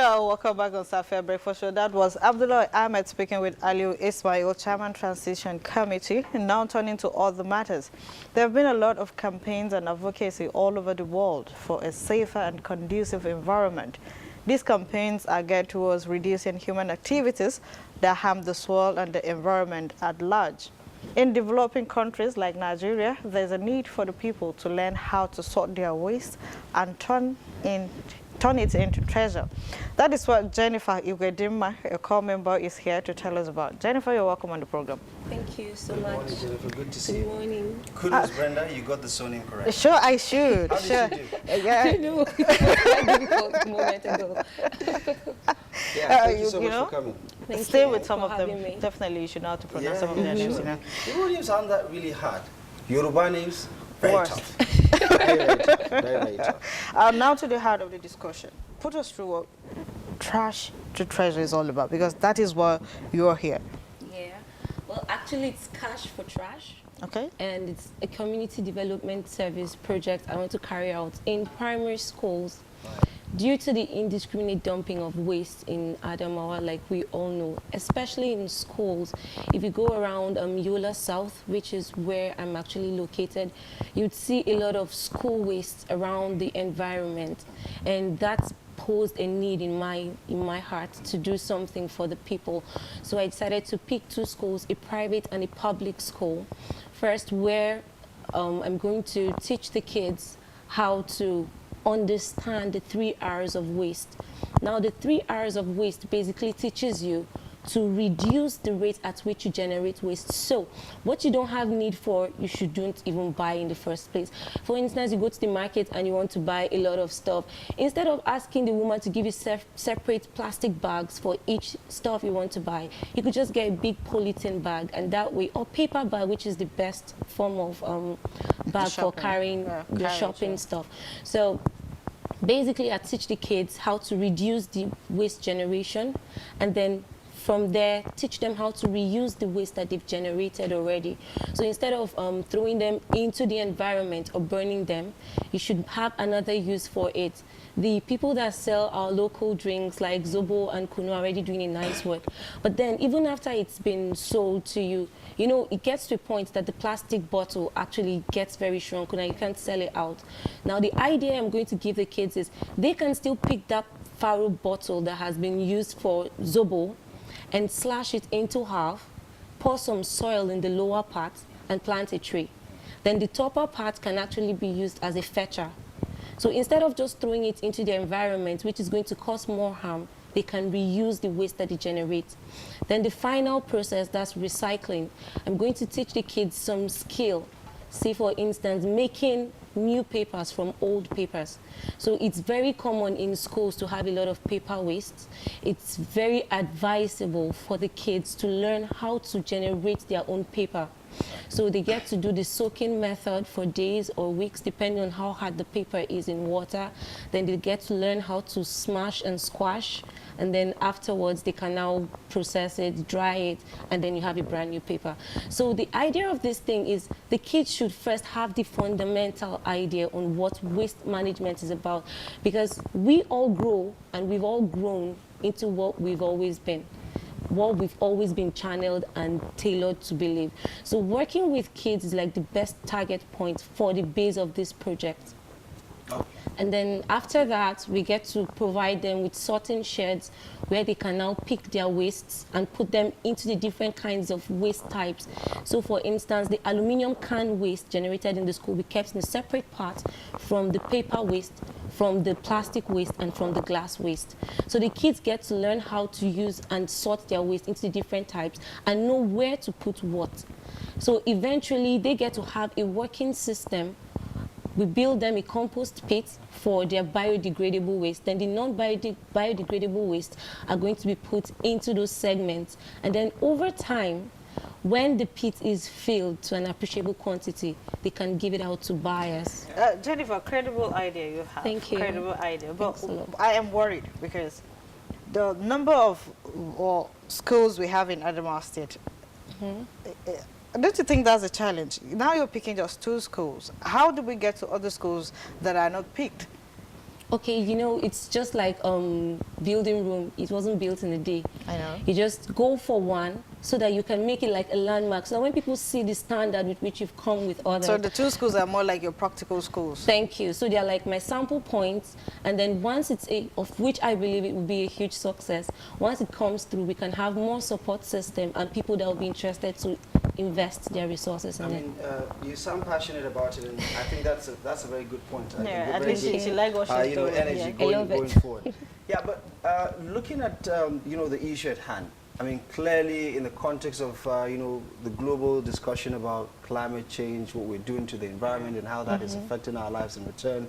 Welcome back on Safiya Breakfast Show. That was Abdullah Ahmed speaking with Aliu Ismail, Chairman Transition Committee. And now turning to other matters. There have been a lot of campaigns and advocacy all over the world for a safer and conducive environment. These campaigns are geared towards reducing human activities that harm the soil and the environment at large. In developing countries like Nigeria, there's a need for the people to learn how to sort their waste and turn it into treasure. That is what Jennifer Igwedima, a core member, is here to tell us about. Jennifer, you're welcome on the program. Thank you so much. Good morning, Jennifer. Good to see you. Good morning. Kudos, Brenda. You got the surname correct. Sure, I should. How sure. did you do? Yeah. I know. It was quite difficult a moment ago. Yeah, thank you so much for coming. Stay with some of them. Me. Definitely, you should know how to pronounce some of their names. You know. Igbo names aren't that really hard. Yoruba names, very Worst. tough. Very tough. Very tough. Now to the heart of the discussion. Put us through what trash to treasure is all about, because that is why you are here. Yeah. Well, actually, it's Cash4Trash. Okay. And it's a community development service project I want to carry out in primary schools. Due to the indiscriminate dumping of waste in Adamawa, like we all know, especially in schools, if you go around Yola South, which is where I'm actually located, you'd see a lot of school waste around the environment, and that's posed a need in my heart to do something for the people. So I decided to pick two schools, a private and a public school. First, where I'm going to teach the kids how to understand the 3 R's of waste. Now, the 3 R's of waste basically teaches you to reduce the rate at which you generate waste. So what you don't have need for, you shouldn't even buy in the first place. For instance, you go to the market and you want to buy a lot of stuff. Instead of asking the woman to give you separate plastic bags for each stuff you want to buy, you could just get a big polythene bag, and that way, or paper bag, which is the best form of bag for carrying your shopping stuff. So basically, I teach the kids how to reduce the waste generation, and then from there, teach them how to reuse the waste that they've generated already. So instead of throwing them into the environment or burning them, you should have another use for it. The people that sell our local drinks like Zobo and Kunu are already doing a nice work. But then even after it's been sold to you, you know, it gets to a point that the plastic bottle actually gets very shrunk and you can't sell it out. Now, the idea I'm going to give the kids is they can still pick that Faro bottle that has been used for Zobo and slash it into half, pour some soil in the lower part, and plant a tree. Then the topper part can actually be used as a fetcher. So instead of just throwing it into the environment, which is going to cause more harm, they can reuse the waste that they generate. Then the final process, that's recycling. I'm going to teach the kids some skill. Say, for instance, making new papers from old papers. So it's very common in schools to have a lot of paper waste. It's very advisable for the kids to learn how to generate their own paper. So they get to do the soaking method for days or weeks, depending on how hard the paper is in water. Then they get to learn how to smash and squash. And then afterwards, they can now process it, dry it, and then you have a brand new paper. So the idea of this thing is the kids should first have the fundamental idea on what waste management is about, because we all grow and we've all grown into what we've always been, what we've always been channeled and tailored to believe. So working with kids is like the best target point for the base of this project. And then after that, we get to provide them with sorting sheds where they can now pick their wastes and put them into the different kinds of waste types. So for instance, the aluminium can waste generated in the school will be kept in a separate part from the paper waste, from the plastic waste, and from the glass waste. So the kids get to learn how to use and sort their waste into the different types and know where to put what. So eventually, they get to have a working system. We build them a compost pit for their biodegradable waste. Then the non-biodegradable waste are going to be put into those segments. And then over time, when the pit is filled to an appreciable quantity, they can give it out to buyers. Jennifer, credible idea you have. Thank you. Credible idea. But I am worried because the number of schools we have in Adamawa State, don't you think that's a challenge? Now you're picking just 2 schools. How do we get to other schools that are not picked? Okay, you know, it's just like building room. It wasn't built in a day. I know. You just go for one so that you can make it like a landmark. So when people see the standard with which you've come with others. So the two schools are more like your practical schools. Thank you. So they're like my sample points, and then once it's of which I believe it will be a huge success, once it comes through, we can have more support system and people that will be interested to invest their resources in it. You sound passionate about it, and I think that's a very good point. Yeah, I think she likes what she's doing. Energy Yeah. going forward. Yeah, but looking at the issue at hand. I mean, clearly in the context of the global discussion about climate change, what we're doing to the environment, and how that is affecting our lives in return,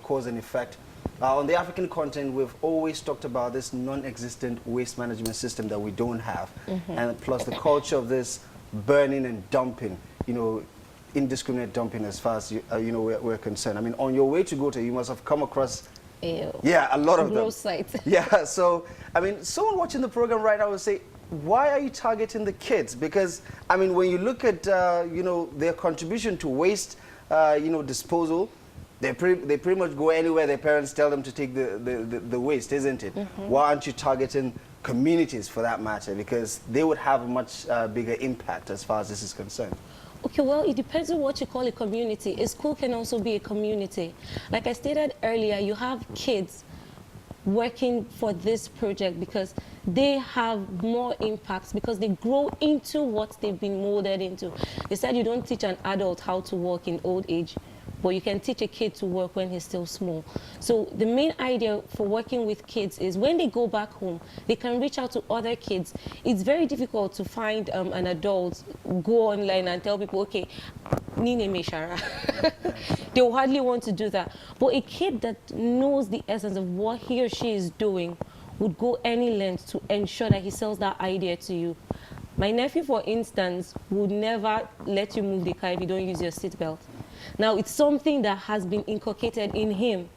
cause and effect. On the African continent, we've always talked about this non-existent waste management system that we don't have, and plus the culture of this burning and dumping, indiscriminate dumping as far as we're concerned. I mean, on your way to Gotel, you must have come across a lot of them. Sites. Yeah, so I mean, someone watching the program right now will say, why are you targeting the kids? Because I mean, when you look at their contribution to waste disposal, they pretty much go anywhere their parents tell them to take the waste, isn't it? Why aren't you targeting communities for that matter? Because they would have a much bigger impact as far as this is concerned. Okay, well, it depends on what you call a community. A school can also be a community. Like I stated earlier, you have kids working for this project because they have more impacts, because they grow into what they've been molded into. They said you don't teach an adult how to work in old age, but you can teach a kid to work when he's still small. So the main idea for working with kids is when they go back home, they can reach out to other kids. It's very difficult to find an adult, go online and tell people, okay, Nine Meshara. They will hardly want to do that. But a kid that knows the essence of what he or she is doing would go any length to ensure that he sells that idea to you. My nephew, for instance, would never let you move the car if you don't use your seatbelt. Now, it's something that has been inculcated in him.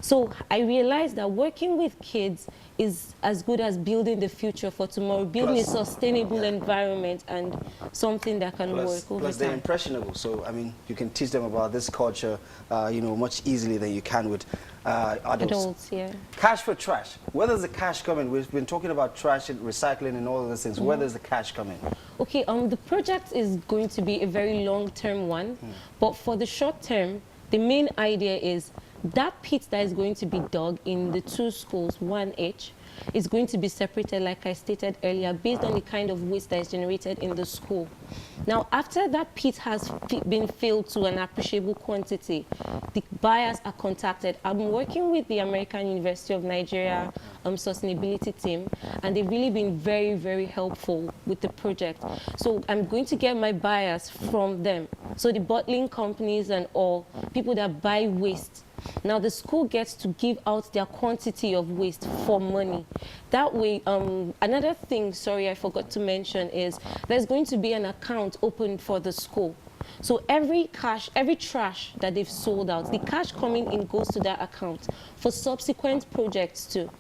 So I realized that working with kids is as good as building the future for tomorrow, building a sustainable environment and something that can work over plus time. They're impressionable, so I mean, you can teach them about this culture, much easily than you can with adults. Yeah. Cash4Trash. Where does the cash come in? We've been talking about trash and recycling and all of those things. Where does the cash come in? Okay, the project is going to be a very long-term one, but for the short term, the main idea is that pit that is going to be dug in the two schools, one each, is going to be separated, like I stated earlier, based on the kind of waste that is generated in the school. Now, after that pit has been filled to an appreciable quantity, the buyers are contacted. I'm working with the American University of Nigeria sustainability team, and they've really been very, very helpful with the project. So I'm going to get my buyers from them. So the bottling companies and all, people that buy waste. Now the school gets to give out their quantity of waste for money. That way, another thing, sorry, I forgot to mention is there's going to be an account opened for the school. So every trash that they've sold out, the cash coming in goes to that account for subsequent projects too.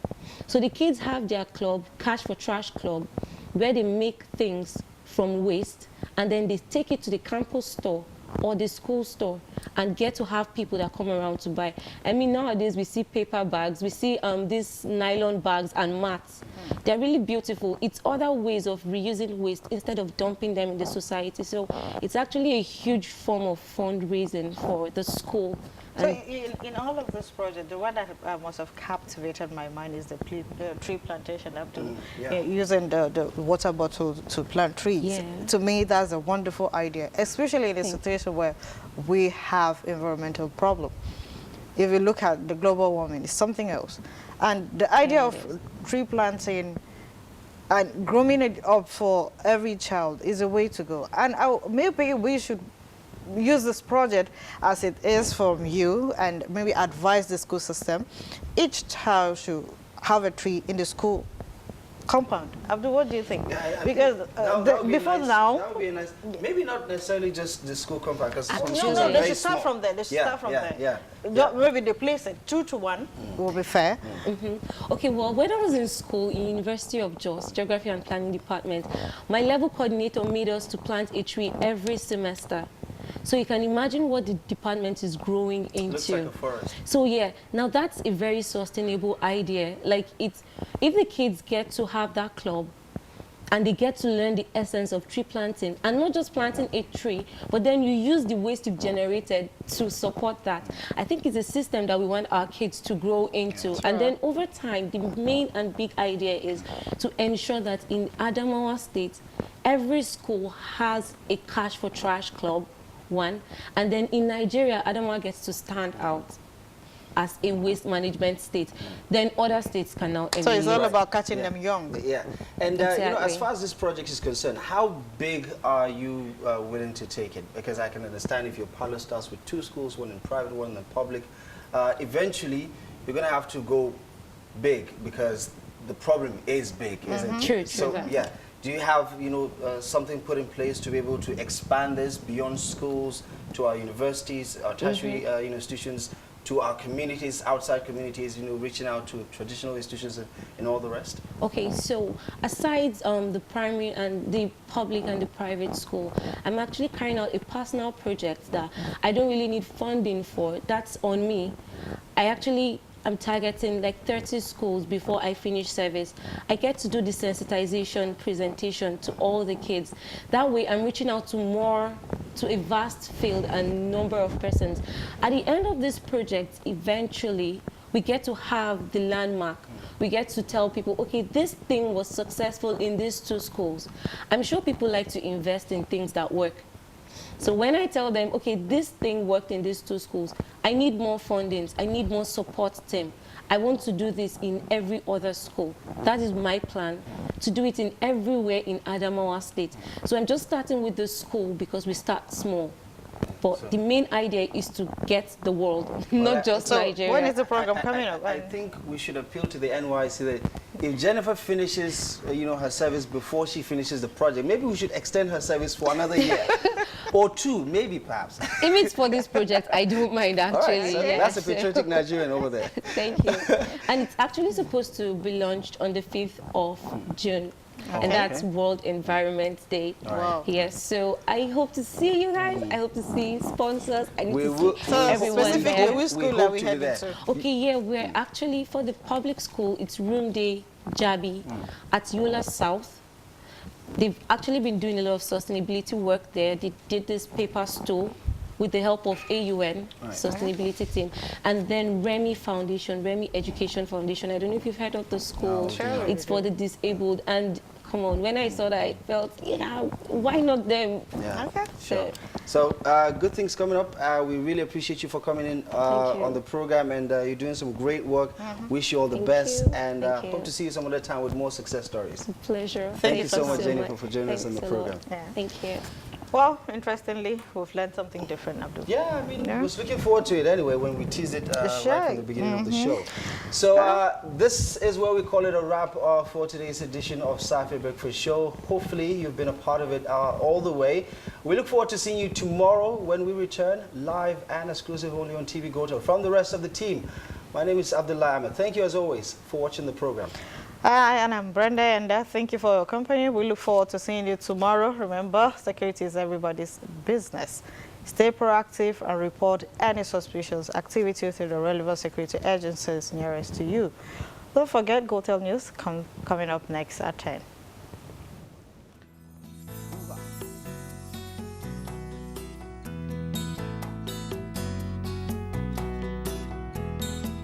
So the kids have their club, Cash4Trash club, where they make things from waste, and then they take it to the campus store or the school store and get to have people that come around to buy. I mean, nowadays we see paper bags, we see these nylon bags and mats. They're really beautiful. It's other ways of reusing waste instead of dumping them in the society. So it's actually a huge form of fundraising for the school. So in all of this project, the one that must have captivated my mind is the tree plantation, using the water bottle to plant trees. Yeah. To me, that's a wonderful idea, especially in a situation where we have environmental problem. If you look at the global warming, it's something else. And the idea of tree planting and grooming it up for every child is a way to go. And maybe we should use this project as it is from you and maybe advise the school system. Each child should have a tree in the school compound. Abdul, what do you think? Yeah, because before now, that would be a nice, maybe not necessarily just the school compound, because no, they should start from there. They should start from there. Maybe they place it 2 to 1 will be fair. Okay, well, when I was in school in University of Jos, Geography and Planning Department, my level coordinator made us to plant a tree every semester. So you can imagine what the department is growing into. Looks like a forest. So yeah, now that's a very sustainable idea. Like if the kids get to have that club, and they get to learn the essence of tree planting, and not just planting a tree, but then you use the waste you've generated to support that. I think it's a system that we want our kids to grow into. And then over time, the main and big idea is to ensure that in Adamawa State, every school has a Cash4Trash club, one, and then in Nigeria, Adamawa gets to stand out as a waste management state. Then other states can now emulate. So it's all about catching them young. Yeah, and you know, Exactly. as far as this project is concerned, how big are you willing to take it? Because I can understand if your pilot starts with 2 schools, one in private, one in the public, eventually you're going to have to go big because the problem is big, isn't it? True, So true. yeah, do you have something put in place to be able to expand this beyond schools to our universities, our tertiary institutions, to our communities, outside communities, reaching out to traditional institutions and all the rest? Okay, so aside the primary and the public and the private school, I'm actually carrying out a personal project that I don't really need funding for. That's on me. I'm targeting like 30 schools before I finish service. I get to do the sensitization presentation to all the kids. That way I'm reaching out to a vast field and number of persons. At the end of this project, eventually, we get to have the landmark. We get to tell people, okay, this thing was successful in these 2 schools. I'm sure people like to invest in things that work. So when I tell them, okay, this thing worked in these 2 schools, I need more fundings, I need more support team. I want to do this in every other school. That is my plan, to do it in everywhere in Adamawa State. So I'm just starting with the school because we start small. But the main idea is to get the world, not just Nigeria. When is the program coming up? I think we should appeal to the NYC that if Jennifer finishes, her service before she finishes the project, maybe we should extend her service for another year or 2, maybe perhaps. If it's for this project, I don't mind actually. All right, so yes. that's a patriotic Nigerian over there. Thank you. And it's actually supposed to be launched on the 5th of June. And that's World Environment Day. Wow. Yes, so I hope to see you guys. I hope to see sponsors. I need to see So everyone specifically, there. which school hope are we to be heading there. to? Okay, yeah, we're actually, for the public school, it's Room Day Jabi at Yola South. They've actually been doing a lot of sustainability work there. They did this paper store with the help of AUN, sustainability team, and then Remy Education Foundation. I don't know if you've heard of the school. Sure. It's for the disabled. And come on, when I saw that, I felt, yeah, why not them? Yeah. Okay. Sure. So good things coming up. We really appreciate you for coming in on the program, and you're doing some great work. Wish you all the best, and hope to see you some other time with more success stories. It's a pleasure. Thank you so much, Jennifer, for joining us on the Thanks a lot. program. Yeah. Thank you. Well, interestingly, we've learned something different, Abdul. Yeah, I mean, I was looking forward to it anyway when we teased it right from the beginning of the show. So this is where we call it a wrap for today's edition of Safiya Breakfast Show. Hopefully, you've been a part of it all the way. We look forward to seeing you tomorrow when we return live and exclusive only on TV Gotel from the rest of the team. My name is Abdullah Ahmed. Thank you as always for watching the program. Hi, and I'm Brenda, and thank you for your company. We look forward to seeing you tomorrow. Remember, security is everybody's business. Stay proactive and report any suspicious activity to the relevant security agencies nearest to you. Don't forget Gotel News coming up next at 10.